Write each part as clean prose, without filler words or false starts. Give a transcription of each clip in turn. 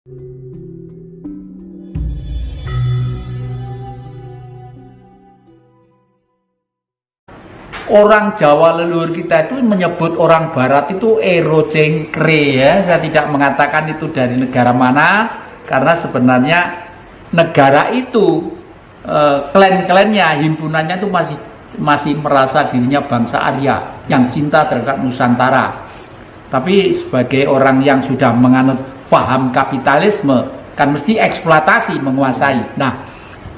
Orang Jawa leluhur kita itu menyebut orang Barat itu ero cengkre ya. Saya tidak mengatakan itu dari negara mana, karena sebenarnya negara itu klan-klannya, himpunannya itu masih merasa dirinya bangsa Arya yang cinta terhadap Nusantara. Tapi sebagai orang yang sudah menganut paham kapitalisme, kan mesti eksploitasi menguasai. Nah,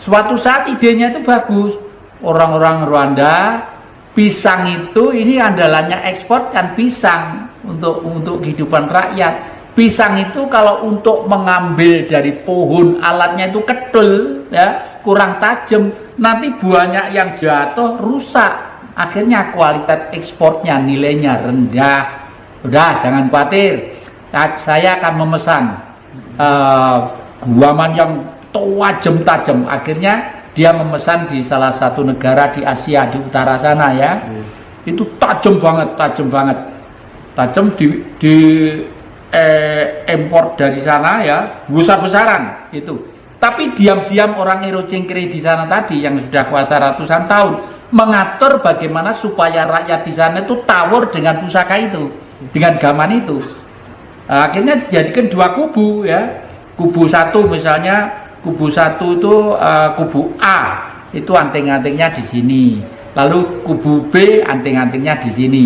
suatu saat idenya itu bagus. Orang-orang Rwanda, pisang itu ini andalannya ekspor kan pisang untuk kehidupan rakyat. Pisang itu kalau untuk mengambil dari pohon alatnya itu kedul ya, kurang tajam, nanti buahnya yang jatuh rusak. Akhirnya kualitas ekspornya nilainya rendah. Udah jangan khawatir, saya akan memesan guaman yang tajam. Akhirnya dia memesan di salah satu negara di Asia di utara sana ya. Itu tajam banget. Tajam di impor dari sana ya, besar-besaran itu. Tapi diam-diam orang ero cengkre di sana tadi yang sudah kuasa ratusan tahun mengatur bagaimana supaya rakyat di sana itu tawur dengan pusaka itu, dengan gaman itu. Akhirnya dijadikan dua kubu ya. Kubu satu misalnya, kubu satu itu kubu A itu anting-antingnya di sini, lalu kubu B anting-antingnya di sini.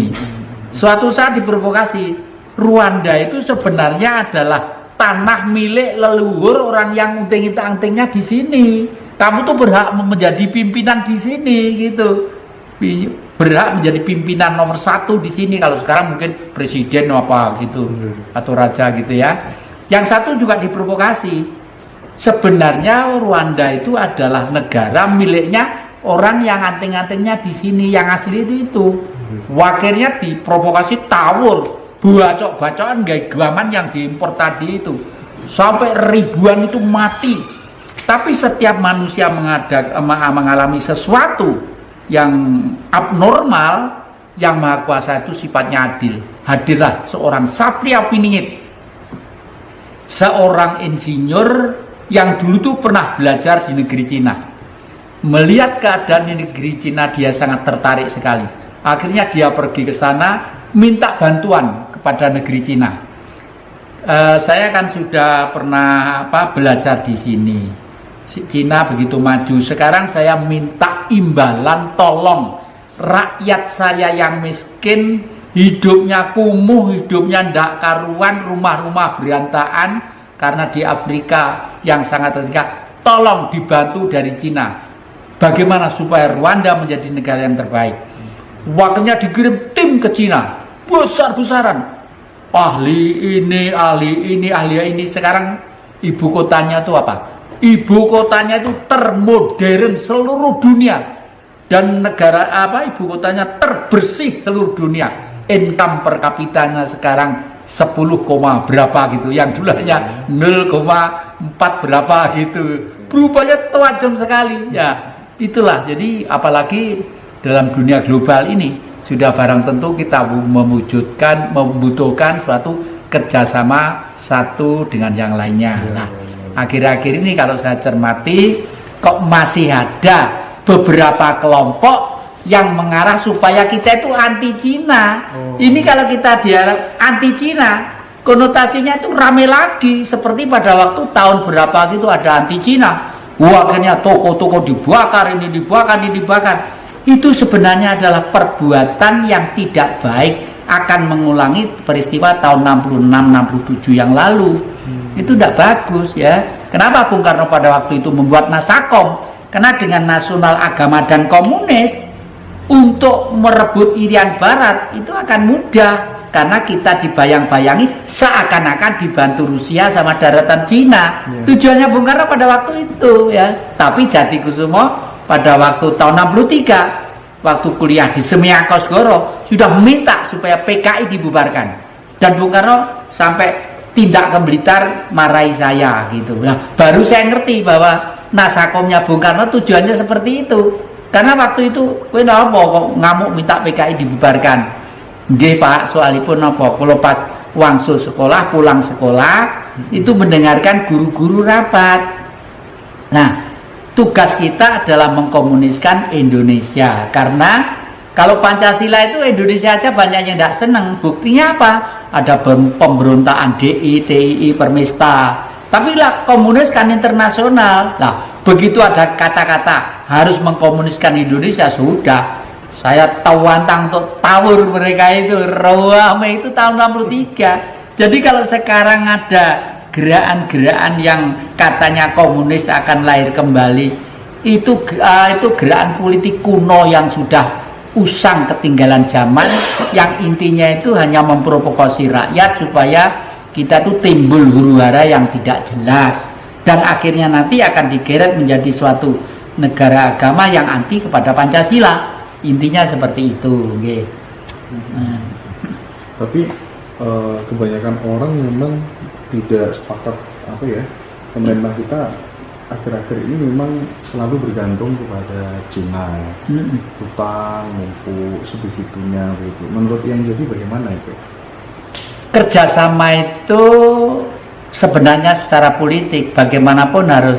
Suatu saat diprovokasi, Rwanda itu sebenarnya adalah tanah milik leluhur orang yang anting-antingnya di sini. Kamu tuh berhak menjadi pimpinan di sini gitu, berhak menjadi pimpinan nomor satu di sini. Kalau sekarang mungkin presiden apa gitu atau raja gitu ya. Yang satu juga diprovokasi. Sebenarnya Rwanda itu adalah negara miliknya orang yang anting-antingnya di sini, yang asli itu. Akhirnya diprovokasi tawur, bacok-bacokan gaya gaman yang diimpor tadi itu. Sampai ribuan itu mati. Tapi setiap manusia mengalami sesuatu yang abnormal, yang Maha Kuasa itu sifatnya adil. Hadirlah seorang Satria Piningit, seorang insinyur yang dulu tuh pernah belajar di negeri Cina. Melihat keadaan di negeri Cina, dia sangat tertarik sekali. Akhirnya dia pergi ke sana minta bantuan kepada negeri Cina. Saya kan sudah pernah belajar di sini. Cina begitu maju. Sekarang saya minta imbalan, tolong rakyat saya yang miskin, hidupnya kumuh, hidupnya ndak karuan, rumah-rumah berantakan karena di Afrika yang sangat terikat, tolong dibantu dari Cina. Bagaimana supaya Rwanda menjadi negara yang terbaik? Waktunya dikirim tim ke Cina, besar-besaran, ahli ini. Sekarang ibu kotanya itu apa? Ibu kotanya itu termodern seluruh dunia, dan negara ibu kotanya terbersih seluruh dunia. Income per kapitanya sekarang 10, berapa gitu, yang dulunya 0,4 berapa gitu, berubahnya tajam sekali ya. Itulah, jadi apalagi dalam dunia global ini sudah barang tentu kita membutuhkan suatu kerjasama satu dengan yang lainnya. Nah, akhir-akhir ini kalau saya cermati, kok masih ada beberapa kelompok yang mengarah supaya kita itu anti Cina. Ini kalau kita diharap anti Cina, konotasinya itu rame lagi. Seperti pada waktu tahun berapa gitu ada anti Cina. Akhirnya toko-toko dibakar, ini dibakar. Itu sebenarnya adalah perbuatan yang tidak baik, akan mengulangi peristiwa tahun 66-67 yang lalu. Itu tidak bagus ya. Kenapa Bung Karno pada waktu itu membuat Nasakom? Karena dengan nasional agama dan komunis, untuk merebut Irian Barat itu akan mudah, karena kita dibayang-bayangi seakan-akan dibantu Rusia sama daratan Cina. Tujuannya Bung Karno pada waktu itu ya. Tapi Jatikusumo pada waktu tahun 63, waktu kuliah di Semia Kosgoro, sudah meminta supaya PKI dibubarkan. Dan Bung Karno sampai tindak ke Blitar, marahi saya gitu. Nah, baru saya ngerti bahwa Nasakomnya Bung Karno tujuannya seperti itu. Karena waktu itu, kowe napa kok ngamuk minta PKI dibubarkan? Nggih Pak, soalipun napa? Kalau pas wangsul sekolah, pulang sekolah, itu mendengarkan guru-guru rapat. Nah, tugas kita adalah mengkomuniskan Indonesia, karena kalau Pancasila itu Indonesia aja banyak yang tidak senang. Buktinya apa? Ada pemberontakan DI, TII, Permesta. Tapi lah komunis kan internasional. Nah, begitu ada kata-kata harus mengkomuniskan Indonesia, sudah. Saya tawantang untuk tawur mereka itu. Rawame itu tahun 63. Jadi kalau sekarang ada gerakan-gerakan yang katanya komunis akan lahir kembali, itu gerakan politik kuno yang sudah usang, ketinggalan zaman, yang intinya itu hanya memprovokasi rakyat supaya kita tuh timbul huru-hara yang tidak jelas, dan akhirnya nanti akan digeret menjadi suatu negara agama yang anti kepada Pancasila. Intinya seperti itu. Okay. Tapi kebanyakan orang memang tidak sepakat, apa ya, pemerintah kita akhir-akhir ini memang selalu bergantung kepada Cina, hutang mumpuk sebegitunya gitu. Menurut yang jadi bagaimana itu? Kerjasama itu sebenarnya secara politik bagaimanapun harus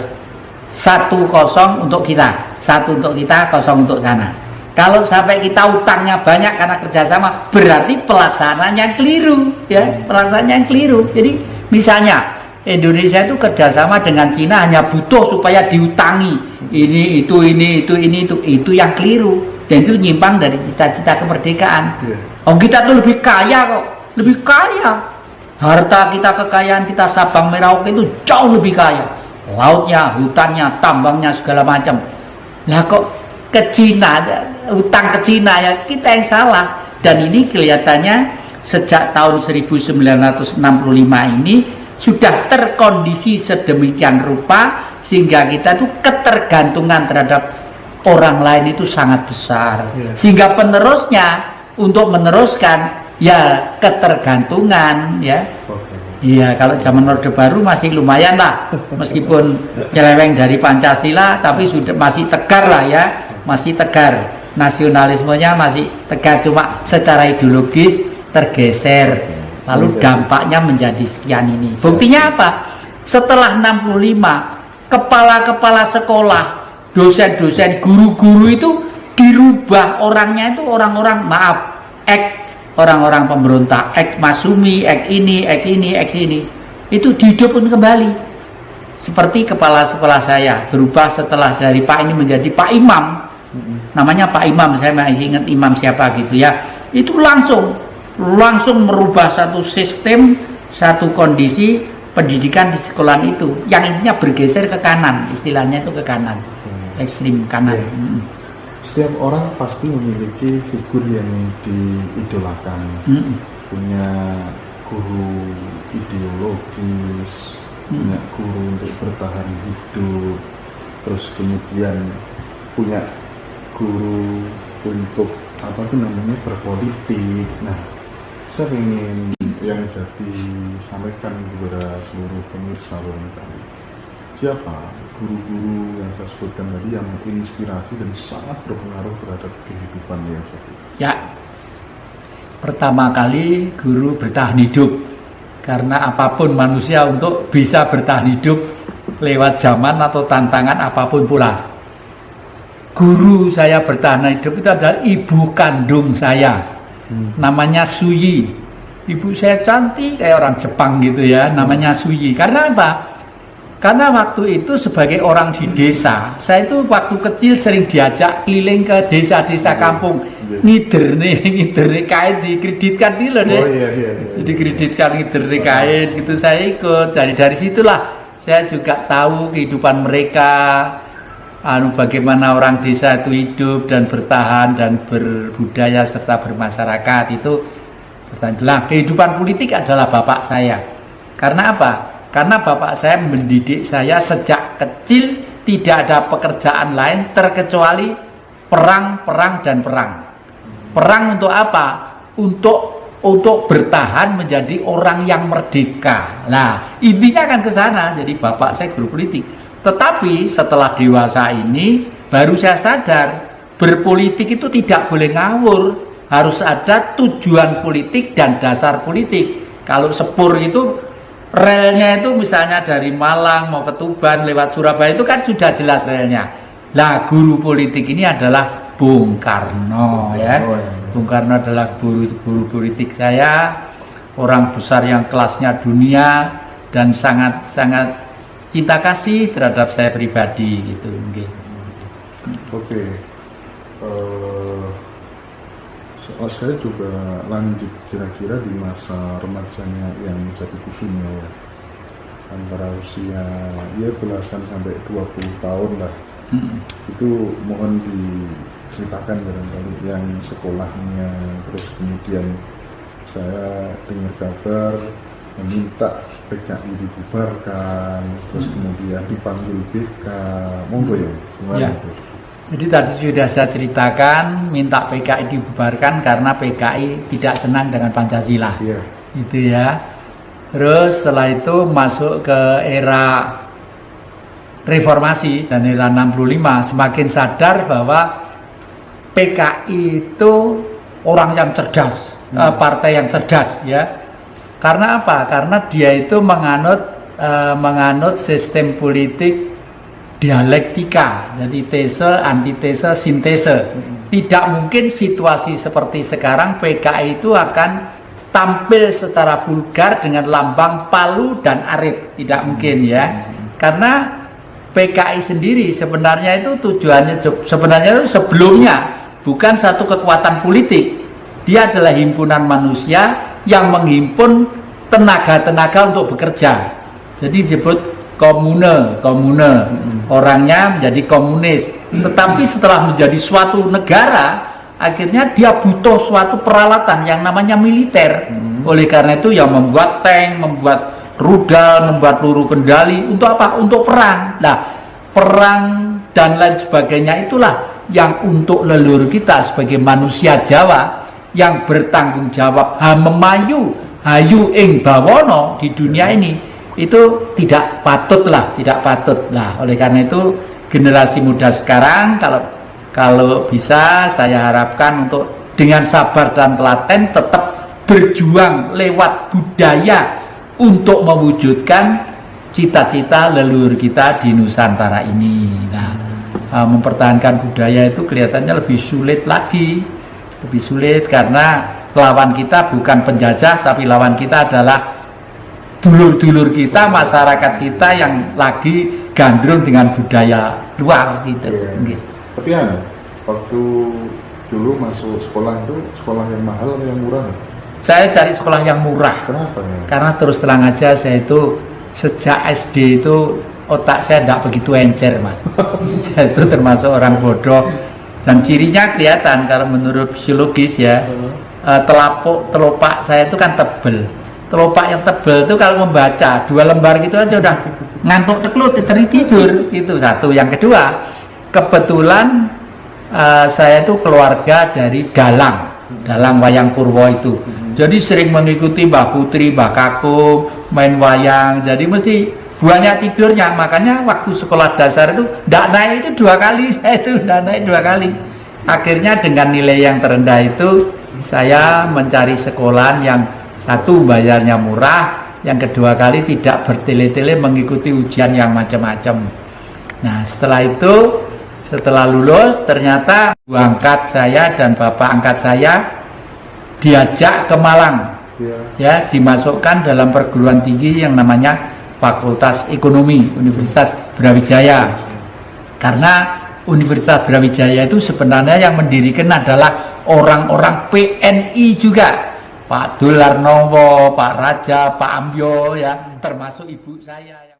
1-0 untuk kita, 1 untuk kita, 0 untuk sana. Kalau sampai kita utangnya banyak karena kerjasama, berarti pelaksanaannya keliru, ya, pelaksanaannya keliru. Jadi misalnya Indonesia itu kerjasama dengan Cina hanya butuh supaya diutangi ini itu yang keliru, dan itu nyimpang dari cita-cita kemerdekaan. Oh, kita tuh lebih kaya kok, lebih kaya. Harta kita, kekayaan kita Sabang Merauke itu jauh lebih kaya. Lautnya, hutannya, tambangnya segala macam. Lah kok ke Cina, utang ke Cina, ya kita yang salah. Dan ini kelihatannya sejak tahun 1965 ini sudah terkondisi sedemikian rupa sehingga kita tuh ketergantungan terhadap orang lain itu sangat besar. Sehingga penerusnya untuk meneruskan ya ketergantungan, ya. Iya, kalau zaman Orde Baru masih lumayan lah, meskipun nyeleweng dari Pancasila, tapi sudah masih tegar lah, ya, masih tegar, nasionalismenya masih tegar, cuma secara ideologis tergeser, lalu dampaknya menjadi sekian ini. Buktinya apa? Setelah 65, kepala-kepala sekolah, dosen-dosen, guru-guru itu dirubah orangnya, itu orang-orang, maaf, orang-orang pemberontak, Masumi, ini, itu dihidupkan kembali. Seperti kepala sekolah saya berubah setelah dari Pak ini menjadi Pak Imam, namanya Pak Imam, saya masih ingat imam siapa gitu ya. Itu langsung merubah satu sistem, satu kondisi pendidikan di sekolah itu, yang intinya bergeser ke kanan, istilahnya itu ke kanan, ekstrim kanan. Setiap orang pasti memiliki figur yang diidolakan, punya guru ideologis, punya guru untuk bertahan hidup, terus kemudian punya guru untuk apa tuh namanya berpolitik. Nah, saya ingin yang jadi sampaikan kepada seluruh pemirsa barangkali, siapa guru-guru yang saya sebutkan tadi yang menginspirasi dan sangat berpengaruh terhadap kehidupan yang satu? Ya, pertama kali guru bertahan hidup, karena apapun manusia untuk bisa bertahan hidup lewat zaman atau tantangan apapun pula. Guru saya bertahan hidup itu adalah ibu kandung saya, namanya Suyi. Ibu saya cantik kayak orang Jepang gitu ya, namanya Suyi. Karena apa? Karena waktu itu sebagai orang di desa, saya itu waktu kecil sering diajak keliling ke desa-desa kampung, ngider nih kain, dikreditkan dulu deh. Dikreditkan ngider nih kain gitu, saya ikut. Dari situlah saya juga tahu kehidupan mereka, bagaimana orang desa itu hidup dan bertahan dan berbudaya serta bermasyarakat itu. Nah, kehidupan politik adalah bapak saya. Karena apa? Karena bapak saya mendidik saya sejak kecil, tidak ada pekerjaan lain terkecuali perang. Perang untuk apa? Untuk bertahan menjadi orang yang merdeka. Nah, intinya kan ke sana. Jadi bapak saya guru politik. Tetapi setelah dewasa ini baru saya sadar, berpolitik itu tidak boleh ngawur. Harus ada tujuan politik dan dasar politik. Kalau sepur itu relnya itu misalnya dari Malang mau ke Tuban lewat Surabaya itu kan sudah jelas relnya. Lah guru politik ini adalah Bung Karno ya. Bung Karno adalah guru politik saya, orang besar yang kelasnya dunia dan sangat cinta kasih terhadap saya pribadi gitu. Oke. Soal saya juga lanjut kira-kira di masa remajanya yang menjadi kusuma ya, antara usia ya belasan sampai 20 tahun lah. Itu mohon diceritakan barangkali yang sekolahnya, terus kemudian saya dengar kabar meminta PKI dibubarkan, terus kemudian dipanggil BK, monggo ya, gimana itu? Jadi tadi sudah saya ceritakan minta PKI dibubarkan karena PKI tidak senang dengan Pancasila. Iya. Itu ya. Terus setelah itu masuk ke era reformasi dan era 65 semakin sadar bahwa PKI itu orang yang cerdas, partai yang cerdas ya. Karena apa? Karena dia itu menganut sistem politik dialektika, jadi tese, antitese, sintese. Tidak mungkin situasi seperti sekarang PKI itu akan tampil secara vulgar dengan lambang palu dan arit, tidak mungkin ya. Karena PKI sendiri sebenarnya itu tujuannya sebenarnya itu sebelumnya bukan satu kekuatan politik. Dia adalah himpunan manusia yang menghimpun tenaga-tenaga untuk bekerja. Jadi disebut komune, orangnya menjadi komunis. Tetapi setelah menjadi suatu negara, akhirnya dia butuh suatu peralatan yang namanya militer. Oleh karena itu yang membuat tank, membuat rudal, membuat peluru kendali untuk apa? Untuk perang. Nah, perang dan lain sebagainya itulah yang untuk leluhur kita sebagai manusia Jawa yang bertanggung jawab memayu hayu ing bawono di dunia ini. Itu tidak patut lah. Oleh karena itu generasi muda sekarang kalau bisa saya harapkan untuk dengan sabar dan telaten tetap berjuang lewat budaya untuk mewujudkan cita-cita leluhur kita di Nusantara ini. Nah, mempertahankan budaya itu kelihatannya lebih sulit lagi, lebih sulit karena lawan kita bukan penjajah tapi lawan kita adalah dulur-dulur kita, masyarakat kita yang lagi gandrung dengan budaya luar gitu. Iya. Tapi waktu dulu masuk sekolah itu sekolah yang mahal atau yang murah? Saya cari sekolah yang murah. Kenapa ya? Karena terus terang aja saya itu sejak SD itu otak saya tidak begitu encer, Mas. Saya itu termasuk orang bodoh dan cirinya kelihatan kalau menurut fisiologis ya. Telopak saya itu kan tebel. Telopak yang tebal itu kalau membaca 2 lembar gitu aja udah ngantuk teklut, tidur itu satu. Yang kedua, kebetulan saya itu keluarga dari dalang wayang Purwo itu. Jadi sering mengikuti Mbah Putri, Mbah Kakung main wayang. Jadi mesti banyak tidurnya. Makanya waktu sekolah dasar itu tidak naik itu 2 kali. Saya itu tidak naik 2 kali. Akhirnya dengan nilai yang terendah itu saya mencari sekolahan yang satu bayarnya murah, yang kedua kali tidak bertele-tele mengikuti ujian yang macam-macam. Nah setelah itu, setelah lulus ternyata ibu angkat saya dan bapak angkat saya diajak ke Malang, ya dimasukkan dalam perguruan tinggi yang namanya Fakultas Ekonomi Universitas Brawijaya. Karena Universitas Brawijaya itu sebenarnya yang mendirikan adalah orang-orang PNI juga. Pak Dul Arnowo, Pak Raja, Pak Ambyo ya, termasuk ibu saya.